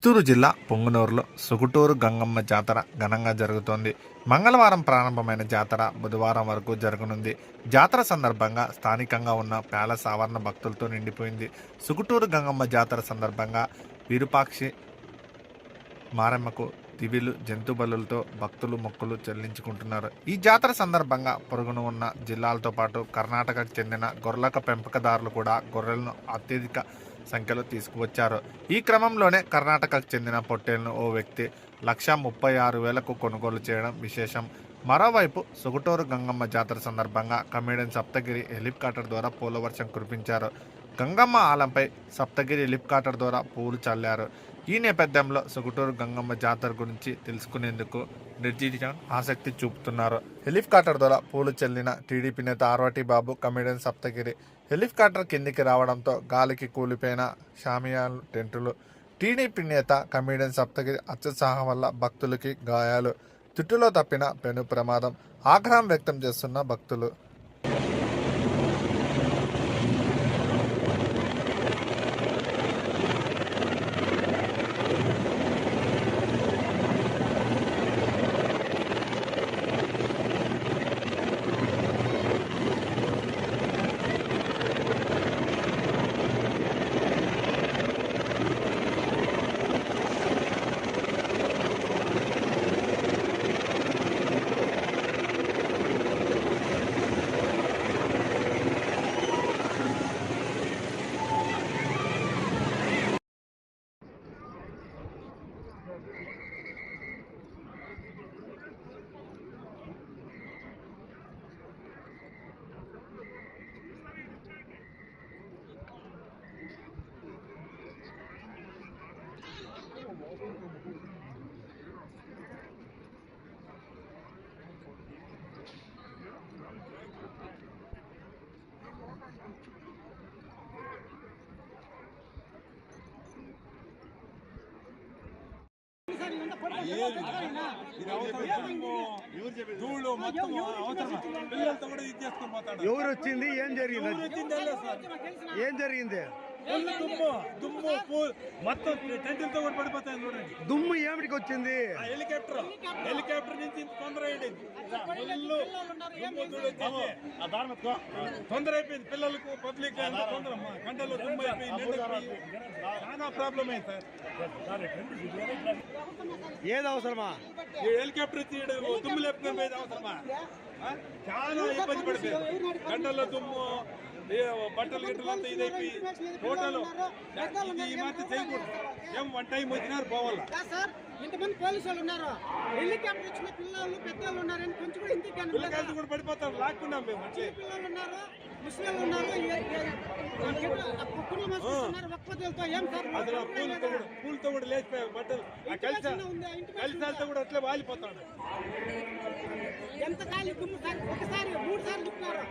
చిత్తూరు జిల్లా పొంగనూరులో సుగుటూరు గంగమ్మ జాతర ఘనంగా జరుగుతోంది. మంగళవారం ప్రారంభమైన జాతర బుధవారం వరకు జరగనుంది. జాతర సందర్భంగా స్థానికంగా ఉన్న ప్యాలెస్ ఆవరణ భక్తులతో నిండిపోయింది. సుగుటూరు గంగమ్మ జాతర సందర్భంగా విరూపాక్షి మారెమ్మకు దివిలు జంతు బలులతో భక్తులు మొక్కులు చెల్లించుకుంటున్నారు. ఈ జాతర సందర్భంగా పొరుగున ఉన్న జిల్లాలతో పాటు కర్ణాటకకు చెందిన గొర్రెల పెంపకదారులు కూడా గొర్రెలను అత్యధిక సంఖ్యలో తీసుకువచ్చారు. ఈ క్రమంలోనే కర్ణాటకకు చెందిన పొట్టేళ్లను ఓ వ్యక్తి 1,36,000కు కొనుగోలు చేయడం విశేషం. మరోవైపు సుగుటూరు గంగమ్మ జాతర సందర్భంగా కమెడియన్ సప్తగిరి హెలికాప్టర్ ద్వారా పూల వర్షం కురిపించారు. గంగమ్మ ఆలంపై సప్తగిరి హెలికాప్టర్ ద్వారా పూలు చల్లారు. ఈ నేపథ్యంలో సుగుటూరు గంగమ్మ జాతర గురించి తెలుసుకునేందుకు నిర్జీవం ఆసక్తి చూపుతున్నారు. హెలికాప్టర్ ద్వారా పూలు చల్లిన టీడీపీ నేత ఆర్వటి బాబు, కమెడియన్ సప్తగిరి హెలికాప్టర్ కిందికి రావడంతో గాలికి కూలిపోయిన షామియాలు, టెంటులు. టీడీపీ నేత కమెడియన్ సప్తగిరి అత్యుత్సాహం వల్ల భక్తులకి గాయాలు. చుట్టులో తప్పిన పెను ప్రమాదం. ఆగ్రహం వ్యక్తం చేస్తున్న భక్తులు. ఎవరు వచ్చింది? ఏం జరిగింది? ఏం జరిగింది? దుమ్ము మొత్తం టెంట్లతో కూడా పడిపోతాయి చూడండి. దుమ్ము ఏమిటికి వచ్చింది? హెలికాప్టర్ నుంచి తొందర తొందర అయిపోయింది. పిల్లలకు పబ్లిక్ తొందర గంటలో దుమ్ము అయిపోయింది. చాలా ప్రాబ్లం అయింది సార్. ఏది అవసరమా? హెలికాప్టర్ దుమ్ము లేపుకొని పోయేది అవసరమా? చాలా ఇబ్బంది పడిపోయింది. గంటల్లో దుమ్ము, బట్టలు గిట్టలు అంతా ఇదైపోయి టోటల్ ఈ మాత్రం చేయకూడదు. ఏం వన్ టైం వచ్చినారు పోవాలా? ఇంతమంది పోలీసులు ఉన్నారు, హెలికాప్టర్ వచ్చిన పిల్లలు పెద్దలు ఉన్నారని కొంచెం కూడా ఇంటికి పిల్లకాయలు కూడా పడిపోతారు. లాక్కున్నాం మేము. పిల్లలు ఉన్నారు, ముస్లింలు ఉన్నారు, ఒక్కదిలతో ఏం సార్ అసలు పూలతో కూడా లేచిపోయాయి బట్టలు. కలిసాలతో కూడా అట్లే వాలిపోతాడు. ఎంత ఖాళీ దుమ్ము సార్, ఒకసారి 3 సార్లు తిప్పినారు.